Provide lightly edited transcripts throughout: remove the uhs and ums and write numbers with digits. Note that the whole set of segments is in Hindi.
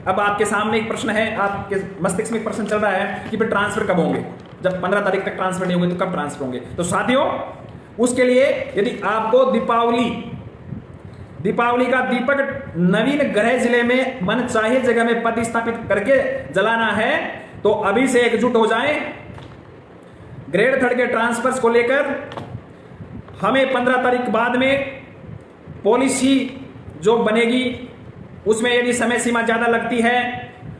अब आपके सामने एक प्रश्न है, आपके मस्तिष्क में एक प्रश्न चल रहा है कि फिर ट्रांसफर कब होंगे, जब 15 तारीख तक ट्रांसफर नहीं होंगे तो कब ट्रांसफर होंगे। तो साथियों, उसके लिए यदि आपको दीपावली का दीपक नवीन ग्रह जिले में मन चाहे जगह में प्रतिस्थापित करके जलाना है तो अभी से एकजुट हो जाएं। ग्रेड 3 के ट्रांसफर्स को लेकर हमें 15 तारीख बाद में पॉलिसी जो बनेगी उसमें यदि समय सीमा ज्यादा लगती है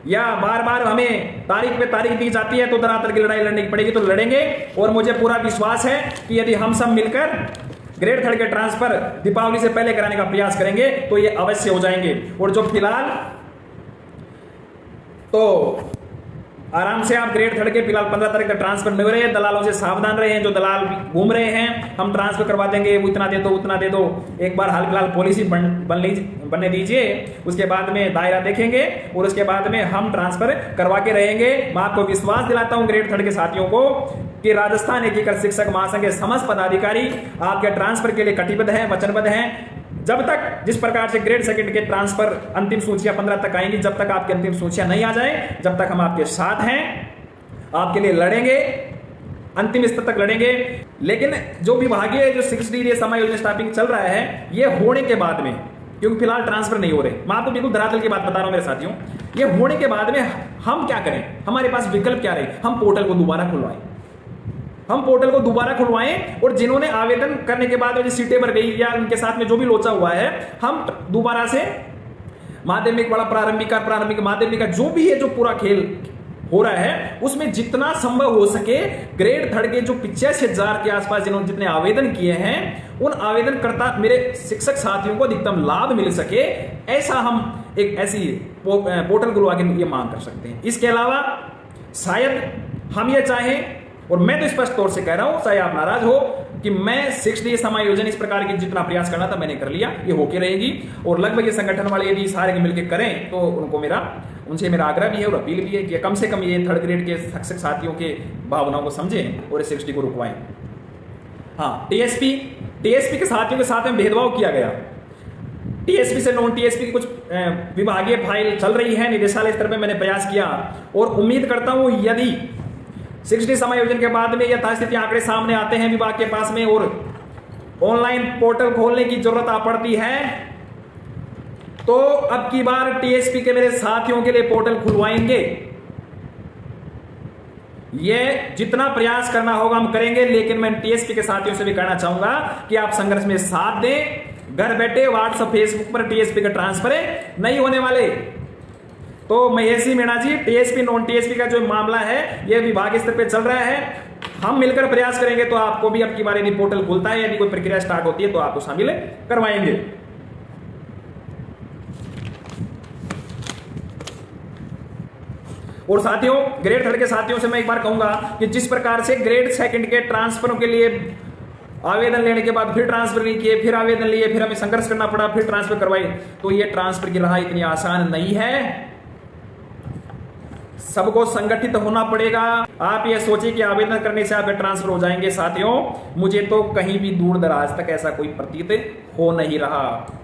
या बार बार हमें तारीख पे तारीख दी जाती है तो धरातल की लड़ाई लड़नी पड़ेगी, तो लड़ेंगे। और मुझे पूरा विश्वास है कि यदि हम सब मिलकर ग्रेड 3 के ट्रांसफर दीपावली से पहले कराने का प्रयास करेंगे तो ये अवश्य हो जाएंगे। और जो फिलहाल तो आराम से आप ग्रेड 3 के फिलहाल 15 तारीख का ट्रांसफर मिल रहे हैं, दलालों से सावधान रहे हैं। जो दलाल घूम रहे हैं हम ट्रांसफर करवा देंगे, वो इतना दे दो उतना दे दो, एक बार हाल फिलहाल पॉलिसी बनने दीजिए, उसके बाद में दायरा देखेंगे और उसके बाद में हम ट्रांसफर करवा के रहेंगे। मैं आपको विश्वास दिलाता हूं ग्रेड 3 के साथियों को कि राजस्थान एकीकृत शिक्षक महासंघ के समस्त पदाधिकारी आपके ट्रांसफर के लिए कटिबद्ध हैं, वचनबद्ध हैं। जब तक जिस प्रकार से ग्रेड 2 के ट्रांसफर अंतिम सूचियां 15 तक आएंगी, जब तक आपकी अंतिम सूचियां नहीं आ जाए, जब तक हम आपके साथ हैं, आपके लिए लड़ेंगे, अंतिम स्तर तक लड़ेंगे। लेकिन जो विभागीय जो 6D समायोजन स्टाफिंग चल रहा है, ये होने के बाद में, क्योंकि फिलहाल ट्रांसफर नहीं हो रहे, मैं आपको बिल्कुल धरातल की बात बता रहा हूं मेरे साथियों, ये होने के बाद में हम क्या करें, हमारे पास विकल्प क्या रहे, हम पोर्टल को दोबारा खुलवाएं और जिन्होंने आवेदन करने के बाद सीटें भर गई या उनके साथ में जो भी लोचा हुआ है, हम दोबारा से माध्यमिक वाला प्रारंभिक माध्यमिक का जो भी है, जो पूरा खेल हो रहा है, उसमें जितना संभव हो सके ग्रेड 3 के जो 85,000 के आसपास जिन्होंने जितने आवेदन किए हैं, उन आवेदनकर्ता मेरे शिक्षक साथियों को अधिकतम लाभ मिल सके, ऐसा हम एक ऐसी पोर्टल खुलवा के ये मांग कर सकते हैं। इसके अलावा शायद हम ये चाहें, और मैं तो स्पष्ट तौर से कह रहा हूं, चाहे आप नाराज हो, कि मैं 6D समायोजन इस प्रकार की जितना प्रयास करना था मैंने कर लिया, ये होके रहेगी। और लगभग ये संगठन वाले यदि सारे मिलकर करें तो उनसे मेरा आग्रह भी है और अपील भी है कि कम से कम ये 3rd ग्रेड के शिक्षक साथियों के भावनाओं को समझें और 6D को रुकवाएं। हाँ, टीएसपी के साथियों के साथ में भेदभाव किया गया। टीएसपी से नॉन टीएसपी की कुछ विभागीय फाइल चल रही है, निदेशालय स्तर पर मैंने प्रयास किया और उम्मीद करता हूं यदि 6D समायोजन के बाद में यथास्थिति आंकड़े सामने आते हैं विभाग के पास में और ऑनलाइन पोर्टल खोलने की जरूरत आ पड़ती है, तो अब की बार टीएसपी के मेरे साथियों के लिए पोर्टल खुलवाएंगे। ये जितना प्रयास करना होगा हम करेंगे, लेकिन मैं टीएसपी के साथियों से भी कहना चाहूंगा कि आप संघर्ष में साथ दें। घर बैठे व्हाट्सएप फेसबुक पर टीएसपी का ट्रांसफर नहीं होने वाले। तो महेशी मीणा जी, टीएसपी नॉन टीएसपी का जो मामला है यह विभाग स्तर पे चल रहा है, हम मिलकर प्रयास करेंगे तो आपको भी अब की बार यदि पोर्टल खुलता है, यदि कोई प्रक्रिया स्टार्ट होती है तो आपको शामिल करवाएंगे। और साथियों, ग्रेड 3 के साथियों से मैं एक बार कहूंगा कि जिस प्रकार से ग्रेड 2 के ट्रांसफरों के लिए आवेदन लेने के बाद फिर ट्रांसफर नहीं किए, फिर आवेदन लिए, फिर हमें संघर्ष करना पड़ा, फिर ट्रांसफर करवाई, तो ये ट्रांसफर की राह इतनी आसान नहीं है। सबको संगठित होना पड़ेगा। आप ये सोचिए कि आवेदन करने से आपके ट्रांसफर हो जाएंगे। साथियों, मुझे तो कहीं भी दूर दराज तक ऐसा कोई प्रतीत हो नहीं रहा।